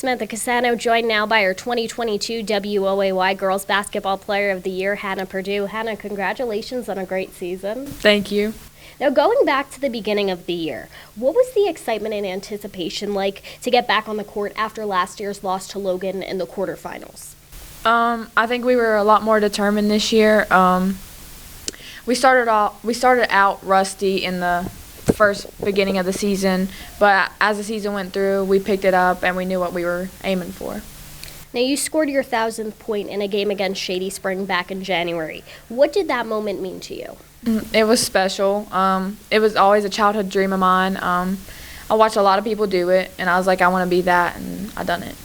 Samantha Casano, joined now by our 2022 WOAY Girls Basketball Player of the Year, Hannah Perdue. Hannah, congratulations on a great season. Thank you. Now, going back to the beginning of the year, what was the excitement and anticipation like to get back on the court after last year's loss to Logan in the quarterfinals? I think we were a lot more determined this year. We started out rusty in the first beginning of the season, but as the season went through, we picked it up and we knew what we were aiming for. Now, you scored your 1,000th point in a game against Shady Spring back in January. What did that moment mean to you? It was special. It was always a childhood dream of mine. I watched a lot of people do it, and I was like, I want to be that, and I done it.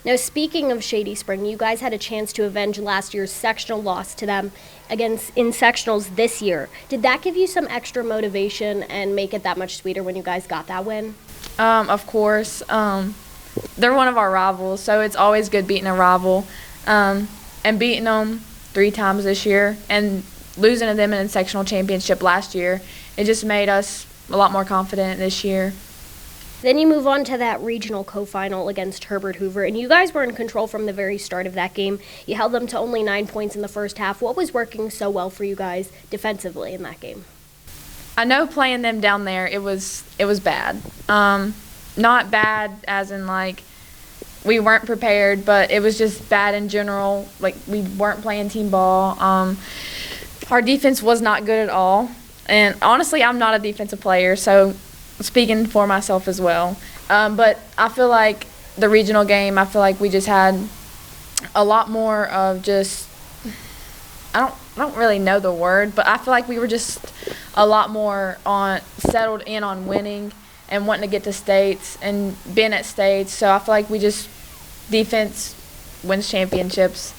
Now, speaking of Shady Spring, you guys had a chance to avenge last year's sectional loss to them in sectionals this year. Did that give you some extra motivation and make it that much sweeter when you guys got that win? Of course. They're one of our rivals, so it's always good beating a rival. And beating them 3 times this year and losing to them in the sectional championship last year, it just made us a lot more confident this year. Then you move on to that regional co-final against Herbert Hoover, and you guys were in control from the very start of that game. You held them to only 9 points in the first half. What was working so well for you guys defensively in that game? I know playing them down there, it was bad. Not bad as in like we weren't prepared, but it was just bad in general. Like we weren't playing team ball. Our defense was not good at all, and honestly, I'm not a defensive player, so speaking for myself as well. But I feel like the regional game, I feel like we just had a lot more of just, I don't really know the word, but I feel like we were just a lot more settled in on winning and wanting to get to states and being at states. So I feel like we just, defense wins championships,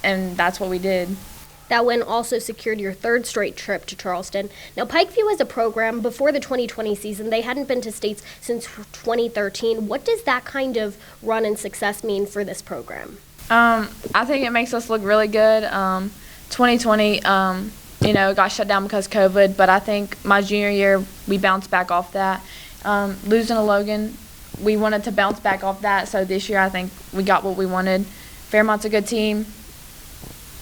and that's what we did. That win also secured your 3rd straight trip to Charleston. Now, Pikeview as a program, before the 2020 season, they hadn't been to states since 2013. What does that kind of run and success mean for this program? I think it makes us look really good. 2020, got shut down because of COVID, but I think my junior year, we bounced back off that. Losing to Logan, we wanted to bounce back off that, so this year I think we got what we wanted. Fairmont's a good team,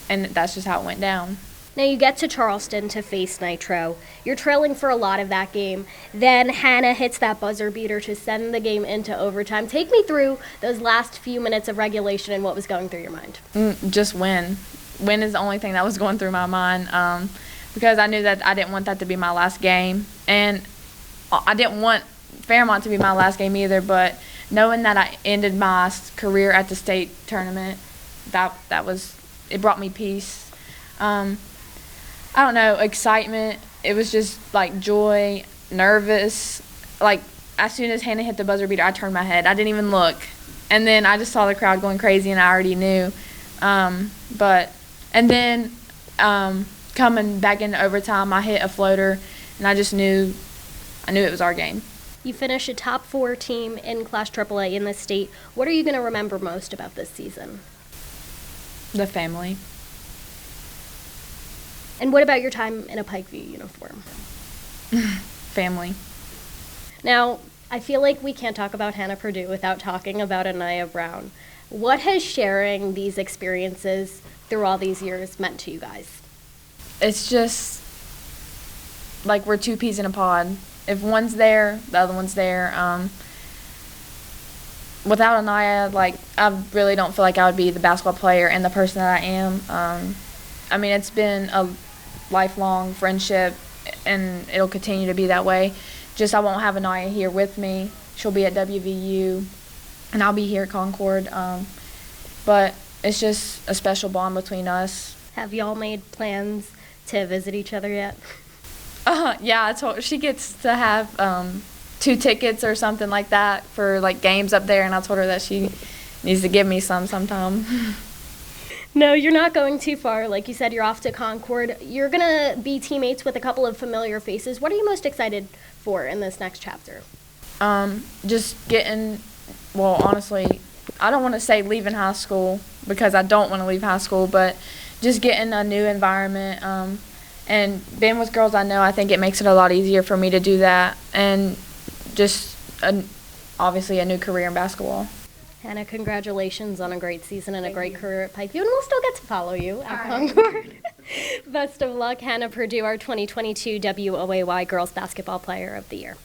and that's just how it went down. Now you get to Charleston to face Nitro. You're trailing for a lot of that game. Then Hannah hits that buzzer beater to send the game into overtime. Take me through those last few minutes of regulation and what was going through your mind. Just win. Win is the only thing that was going through my mind, because I knew that I didn't want that to be my last game. And I didn't want Fairmont to be my last game either, but knowing that I ended my career at the state tournament, it brought me peace. I don't know, excitement. It was just like joy, nervous. Like as soon as Hannah hit the buzzer beater, I turned my head. I didn't even look. And then I just saw the crowd going crazy, and I already knew. And then coming back into overtime, I hit a floater, and I knew it was our game. You finish a top 4 team in Class AAA in the state. What are you going to remember most about this season? The family. And what about your time in a Pikeview uniform? Family. Now, I feel like we can't talk about Hannah Perdue without talking about Anaya Brown. What has sharing these experiences through all these years meant to you guys? It's just like we're 2 peas in a pod. If one's there, the other one's there. Without Anaya, I really don't feel like I would be the basketball player and the person that I am. It's been a lifelong friendship, and it'll continue to be that way. Just I won't have Anaya here with me. She'll be at WVU, and I'll be here at Concord. But it's just a special bond between us. Have y'all made plans to visit each other yet? Yeah, I told her she gets to have 2 tickets or something like that for games up there, and I told her that she needs to give me some sometime. No, you're not going too far. Like you said, you're off to Concord. You're going to be teammates with a couple of familiar faces. What are you most excited for in this next chapter? Just honestly, I don't want to say leaving high school because I don't want to leave high school, but just getting a new environment and being with girls I know, I think it makes it a lot easier for me to do that. And just obviously a new career in basketball. Hannah, congratulations on a great season and a great career at Pikeview, and we'll still get to follow you at Concord. Best of luck, Hannah Perdue, our 2022 WOAY Girls Basketball Player of the Year.